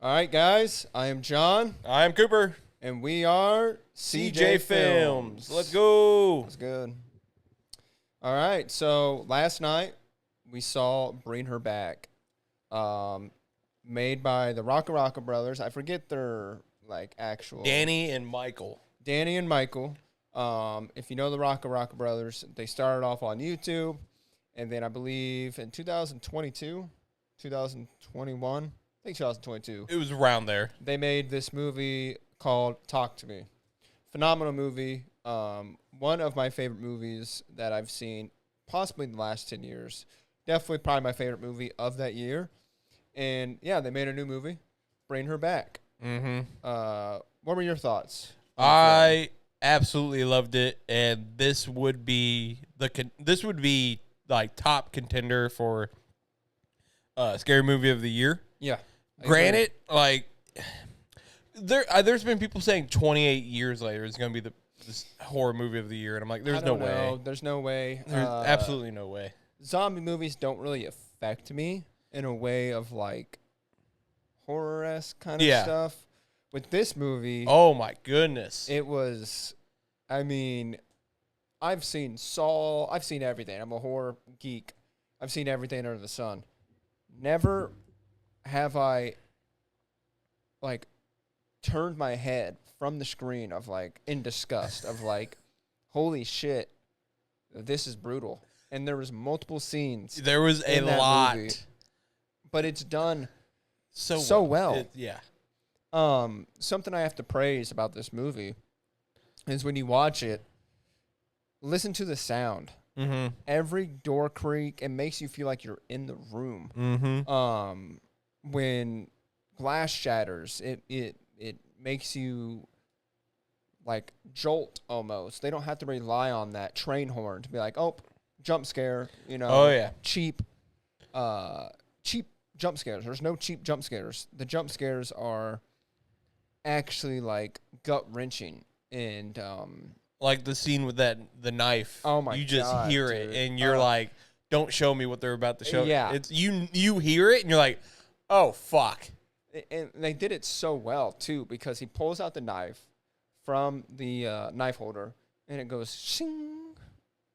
All right, guys. I am John, I'm Cooper. and we are CJ Films. Let's go. That's good. All right. So last night we saw "Bring Her Back," made by the Rocka brothers. I forget their actual Danny and Michael. Danny and Michael. If you know the Rocka brothers, they started off on YouTube, and then I believe in 2022, 2021. I think 2022. It was around there. They made this movie called Talk to Me. Phenomenal movie. One of my favorite movies that I've seen possibly in the last 10 years. Definitely probably my favorite movie of that year. And yeah, they made a new movie, Bring Her Back. Mm-hmm. What were your thoughts? I absolutely loved it, and this would be like top contender for scary movie of the year. Yeah. Granted, like there's been people saying 28 years later it's going to be this horror movie of the year, and I'm like, there's no way. There's no way. There's absolutely no way. Zombie movies don't really affect me in a way of like horror-esque kind of stuff. With this movie, oh my goodness, it was. I mean, I've seen Saw. I've seen everything. I'm a horror geek. I've seen everything under the sun. Never have I turned my head from the screen of in disgust of holy shit, this is brutal. And there was multiple scenes. There was a lot, movie, but it's done so well. Yeah. Something I have to praise about this movie is when you watch it, listen to the sound. Mm-hmm. Every door creak, it makes you feel like you're in the room. Mm-hmm. When glass shatters, it makes you jolt almost. They don't have to rely on that train horn to be like, oh, jump scare, Oh yeah. Cheap jump scares. There's no cheap jump scares. The jump scares are actually gut wrenching and like the scene with the knife. Oh my god. You just hear dude. it and you're like, don't show me what they're about to show. Yeah. It's you hear it and you're like, oh fuck. And they did it so well too, because he pulls out the knife from the knife holder and it goes shing,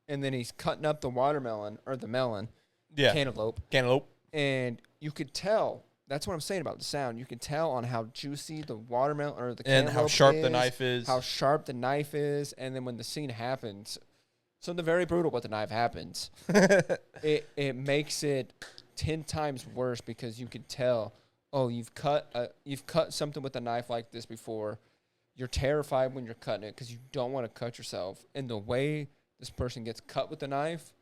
and then he's cutting up the watermelon or the melon. Yeah. Cantaloupe. And you could tell, that's what I'm saying about the sound. You can tell on how juicy the watermelon or the cantaloupe and how sharp is, the knife is. How sharp the knife is, and then when the scene happens, something very brutal with the knife happens. it makes it 10 times worse because you can tell, oh, you've cut something with a knife like this before. You're terrified when you're cutting it because you don't want to cut yourself. And the way this person gets cut with the knife,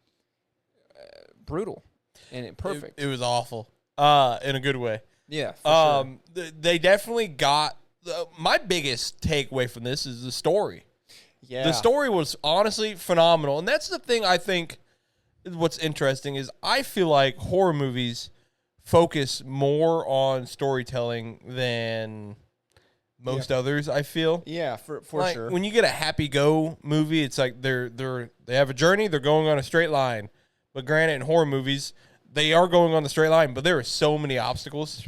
brutal. And perfect. It was awful. In a good way. Yeah, for sure. They definitely got my biggest takeaway from this is the story. Yeah. The story was honestly phenomenal. And that's the thing I think what's interesting is I feel like horror movies focus more on storytelling than most others, I feel. Yeah, for sure. When you get a happy go movie, it's like they have a journey, they're going on a straight line. But granted, in horror movies, they are going on the straight line, but there are so many obstacles.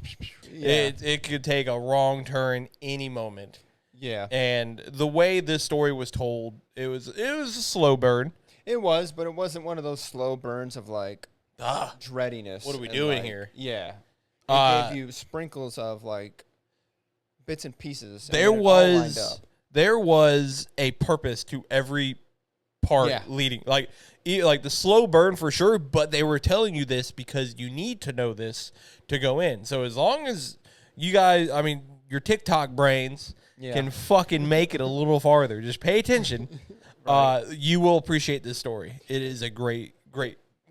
Yeah. It could take a wrong turn any moment. Yeah. And the way this story was told, it was a slow burn. It was, but it wasn't one of those slow burns of dreadiness. What are we doing here? Yeah. It gave you sprinkles of bits and pieces. There was a purpose to every part leading. Like the slow burn for sure, but they were telling you this because you need to know this to go in. So as long as you guys, your TikTok brains can fucking make it a little farther, just pay attention. Right. You will appreciate this story. It is a great,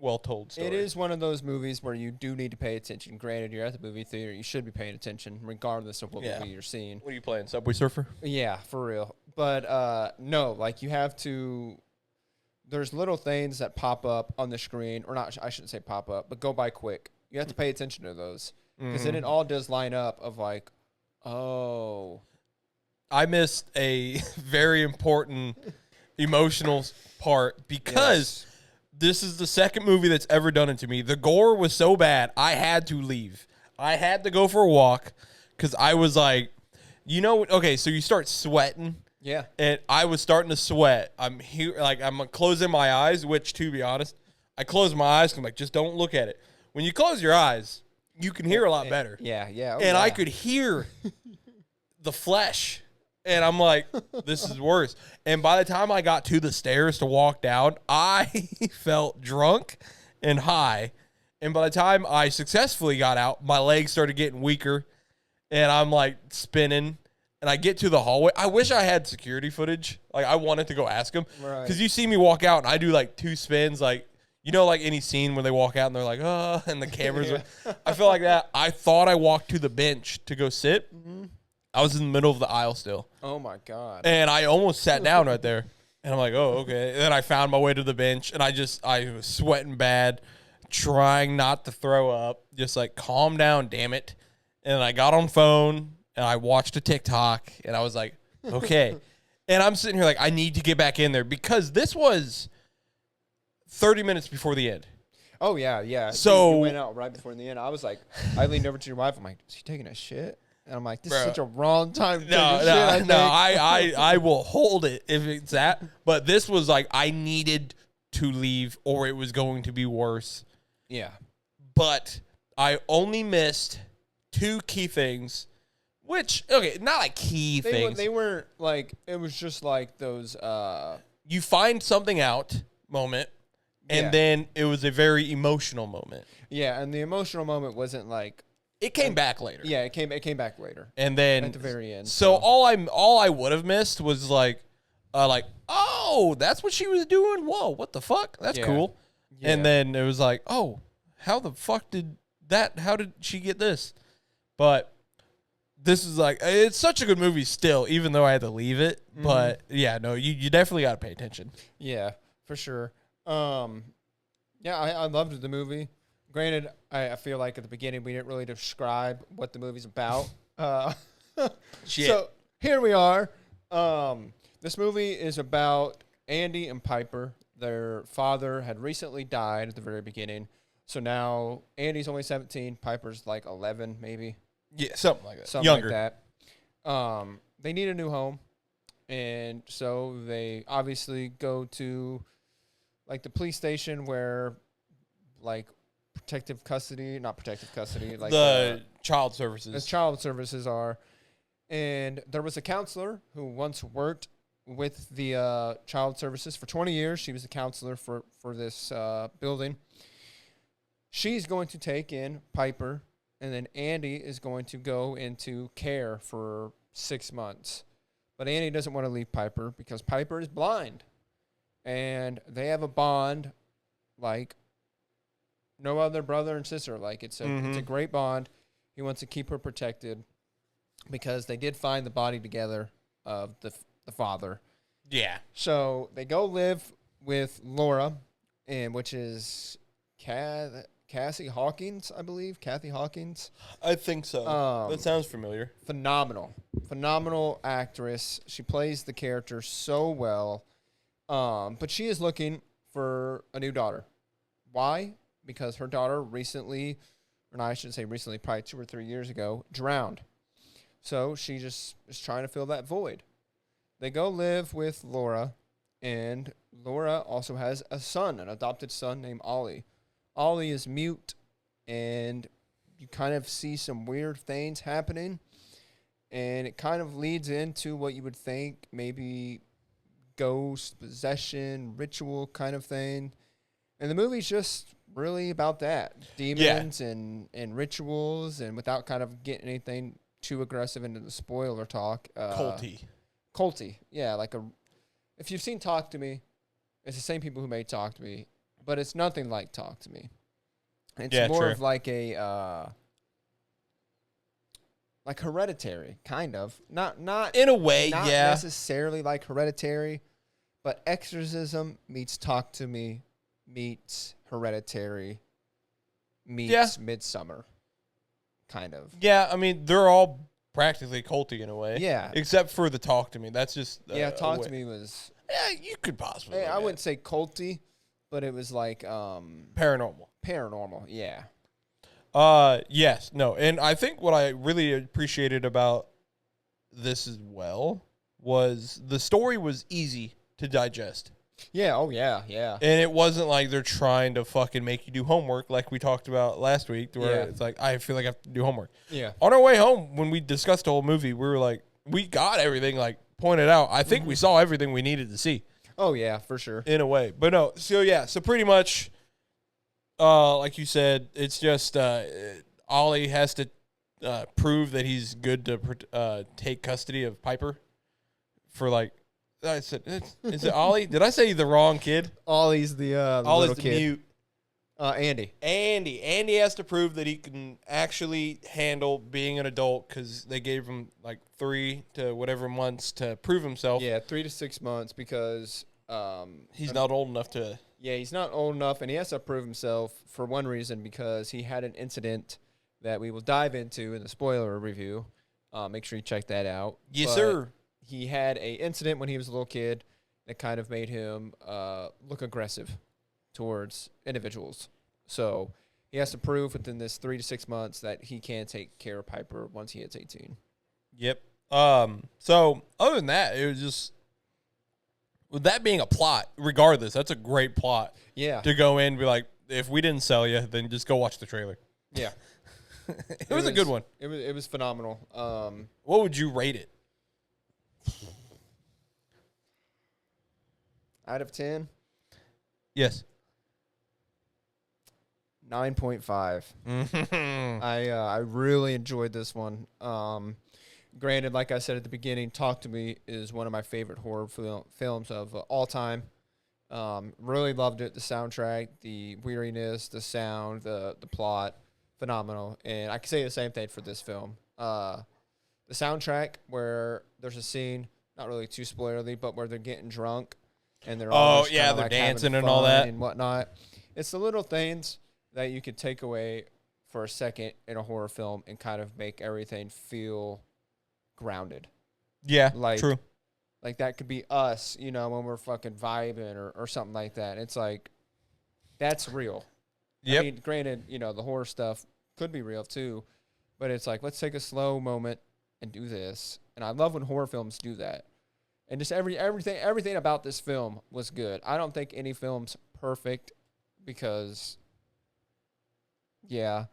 well-told story. It is one of those movies where you do need to pay attention. Granted, you're at the movie theater, you should be paying attention regardless of what movie you're seeing. What are you playing, Subway Surfer? Yeah, for real. But no, you have to. There's little things that pop up on the screen, or not, I shouldn't say pop up, but go by quick. You have to pay attention to those. Because then it all does line up of oh. I missed a very important emotional part because this is the second movie that's ever done it to me. The gore was so bad, I had to leave. I had to go for a walk, because I was like, okay, so you start sweating. Yeah. And I was starting to sweat. I'm here, like I'm closing my eyes, which, to be honest, I close my eyes. I'm like, just don't look at it. When you close your eyes, you can hear a lot better. Yeah, yeah. And I could hear the flesh. And I'm like, this is worse. And by the time I got to the stairs to walk down, I felt drunk and high. And by the time I successfully got out, my legs started getting weaker. And I'm like spinning. And I get to the hallway. I wish I had security footage. Like, I wanted to go ask them. Right. Because you see me walk out, and I do, like, 2 spins. Like, like any scene where they walk out, and they're like, oh, and the cameras are. I feel like that. I thought I walked to the bench to go sit. Mm-hmm. I was in the middle of the aisle still. Oh, my God. And I almost sat down right there. And I'm like, oh, okay. And then I found my way to the bench, and I was sweating bad, trying not to throw up. Just, like, calm down, damn it. And I got on phone. And I watched a TikTok, and I was like, okay. And I'm sitting here like, I need to get back in there because this was 30 minutes before the end. Oh, yeah, yeah. So you went out right before the end. I was like, I leaned over to your wife. I'm like, is he taking a shit? And I'm like, this is such a wrong time to take a shit. I will hold it if it's that. But this was like, I needed to leave or it was going to be worse. Yeah. But I only missed 2 key things. Which, okay, not like key things. They weren't like, it was just like those. You find something out moment, and then it was a very emotional moment. Yeah, and the emotional moment wasn't like. It came back later. Yeah, it came back later. And then. At the very end. So all I would have missed was like, oh, that's what she was doing? Whoa, what the fuck? That's cool. Yeah. And then it was like, oh, how the fuck how did she get this? But. This is like, it's such a good movie still, even though I had to leave it. Mm-hmm. But yeah, no, you definitely got to pay attention. Yeah, for sure. Yeah, I loved the movie. Granted, I feel like at the beginning we didn't really describe what the movie's about. So here we are. This movie is about Andy and Piper. Their father had recently died at the very beginning. So now Andy's only 17. Piper's like 11, maybe. Yeah, something like that. Something Younger. like that. They need a new home. And so they obviously go to like the police station where like not protective custody, like the child services. The child services are. And there was a counselor who once worked with the child services for 20 years. She was a counselor for this building. She's going to take in Piper. And then Andy is going to go into care for 6 months. But Andy doesn't want to leave Piper because Piper is blind. And they have a bond like no other brother and sister. Like it's a great bond. He wants to keep her protected because they did find the body together of the father. Yeah. So they go live with Laura, which is Cassie Hawkins, I believe. Kathy Hawkins. I think so. That sounds familiar. Phenomenal actress. She plays the character so well. But she is looking for a new daughter. Why? Because her daughter recently, or I should say recently, probably 2 or 3 years ago, drowned. So she just is trying to fill that void. They go live with Laura, and Laura also has a son, an adopted son named Ollie. Ollie is mute, and you kind of see some weird things happening, and it kind of leads into what you would think maybe ghost, possession, ritual kind of thing. And the movie's just really about that. Demons and rituals, and without kind of getting anything too aggressive into the spoiler talk. Culty. Yeah, if you've seen Talk to Me, it's the same people who made Talk to Me. But it's nothing like Talk to Me. It's more of like a like Hereditary, kind of. Not in a way, not necessarily like Hereditary, but Exorcism meets Talk to Me meets Hereditary meets Midsummer, kind of. Yeah, I mean they're all practically culty in a way. Yeah, except for the Talk to Me. That's just Talk to Me was. Yeah, you could possibly. I wouldn't say culty. But it was like paranormal. Paranormal, yeah. Yes, no, and I think what I really appreciated about this as well was the story was easy to digest. Yeah. Oh yeah. Yeah. And it wasn't like they're trying to fucking make you do homework like we talked about last week, where it's like, I feel like I have to do homework. Yeah. On our way home, when we discussed the whole movie, we were like, we got everything like pointed out. I think we saw everything we needed to see. Oh yeah, for sure. In a way. But no, so pretty much, like you said, it's just Ollie has to prove that he's good to take custody of Piper for like, I said, is it Ollie? Did I say the wrong kid? Ollie's the Ollie's little the kid. mute. Andy. Andy has to prove that he can actually handle being an adult because they gave him like 3 to whatever months to prove himself. Yeah, 3 to 6 months because he's not old enough to. Yeah, he's not old enough, and he has to prove himself for one reason because he had an incident that we will dive into in the spoiler review. Make sure you check that out. Yes, sir. He had a incident when he was a little kid that kind of made him look aggressive towards individuals. So he has to prove within this 3 to 6 months that he can take care of Piper once he hits 18. Yep. So other than that, it was just, with that being a plot, regardless, that's a great plot. Yeah. To go in and be like, if we didn't sell you, then just go watch the trailer. Yeah. it was a good one. It was phenomenal. What would you rate it? Out of 10? Yes. 9.5. I really enjoyed this one. Granted, like I said at the beginning, Talk to Me is one of my favorite horror films of all time. Really loved it. The soundtrack, the weirdness, the sound, the plot, phenomenal. And I can say the same thing for this film. The soundtrack, where there's a scene, not really too spoilerly, but where they're getting drunk and they're all they're like dancing and all that and whatnot. It's the little things that you could take away for a second in a horror film and kind of make everything feel grounded. Yeah, like, true. Like that could be us, when we're fucking vibing or something like that. It's like, that's real. Yep. I mean, granted, the horror stuff could be real too, but it's like, let's take a slow moment and do this. And I love when horror films do that. And just everything about this film was good. I don't think any film's perfect because, yeah,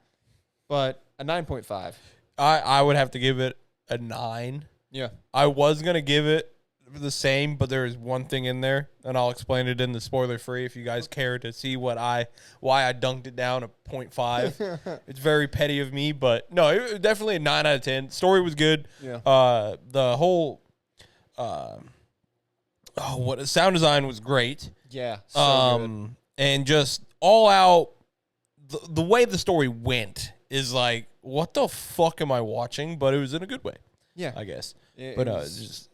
but a 9.5. I would have to give it a 9. Yeah. I was going to give it the same, but there is one thing in there, and I'll explain it in the spoiler free if you guys care to see why I dunked it down a 0.5. It's very petty of me, but no, it was definitely a 9 out of 10. Story was good. Yeah. The whole sound design was great. Yeah. So good. And just all out, the way the story went is like, what the fuck am I watching? But it was in a good way. Yeah. I guess. It's just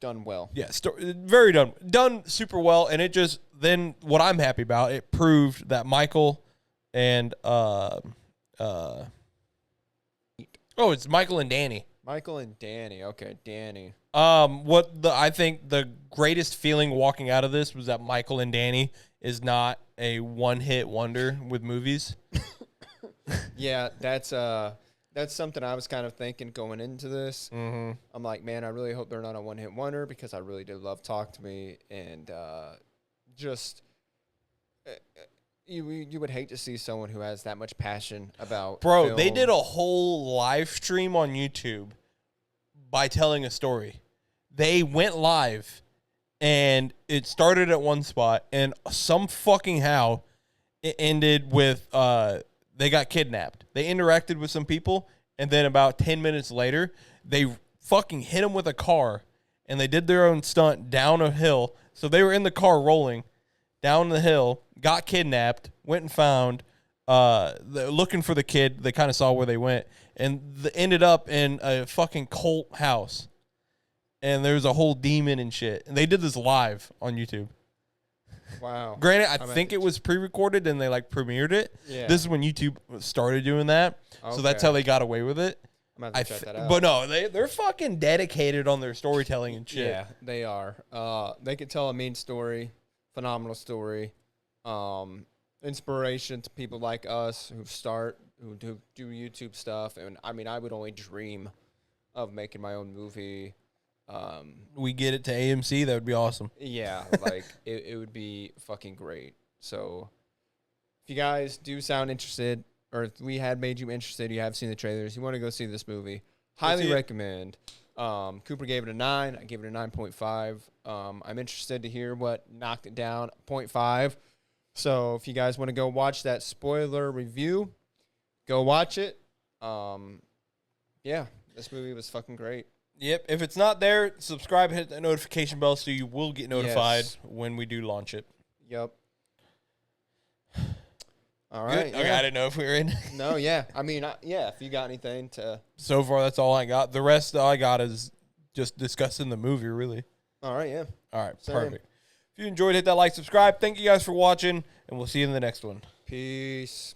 done well. Yeah, very done super well, and it just, then what I'm happy about, it proved that Michael and it's Michael and Danny. Michael and Danny. Okay, Danny. I think the greatest feeling walking out of this was that Michael and Danny is not a one-hit wonder with movies. Yeah, that's something I was kind of thinking going into this. Mm-hmm. I'm like, man, I really hope they're not a one-hit wonder because I really did love Talk to Me, and you would hate to see someone who has that much passion about film. They did a whole live stream on YouTube by telling a story. They went live, and it started at one spot, and some fucking how it ended with they got kidnapped. They interacted with some people, and then about 10 minutes later, they fucking hit them with a car, and they did their own stunt down a hill. So they were in the car rolling down the hill, got kidnapped, went and found, looking for the kid. They kind of saw where they went, and ended up in a fucking cult house. And there was a whole demon and shit. And they did this live on YouTube. Wow. Granted, I think it was pre-recorded and they premiered it. Yeah. This is when YouTube started doing that. Okay. So that's how they got away with it. I'm gonna have to check that out. But no, they're fucking dedicated on their storytelling and shit. Yeah, they are. They could tell a mean story, phenomenal story, inspiration to people like us who who do YouTube stuff, and I mean, I would only dream of making my own movie. We get it to AMC, that would be awesome. Yeah, like it would be fucking great. So if you guys do sound interested, or if we had made you interested, you have seen the trailers, you want to go see this movie, highly recommend. Cooper gave it a 9. I gave it a 9.5. I'm interested to hear what knocked it down 0.5. So if you guys want to go watch that spoiler review, go watch it. Yeah, this movie was fucking great. Yep. If it's not there, subscribe, hit that notification bell so you will get notified Yes. when we do launch it. Yep. All right. Good. Okay, I didn't know if we were in. No, yeah. I mean, yeah, if you got anything to... So far, that's all I got. The rest I got is just discussing the movie, really. All right, yeah. All right, Same. perfect. If you enjoyed, hit that like, subscribe. Thank you guys for watching, and we'll see you in the next one. Peace.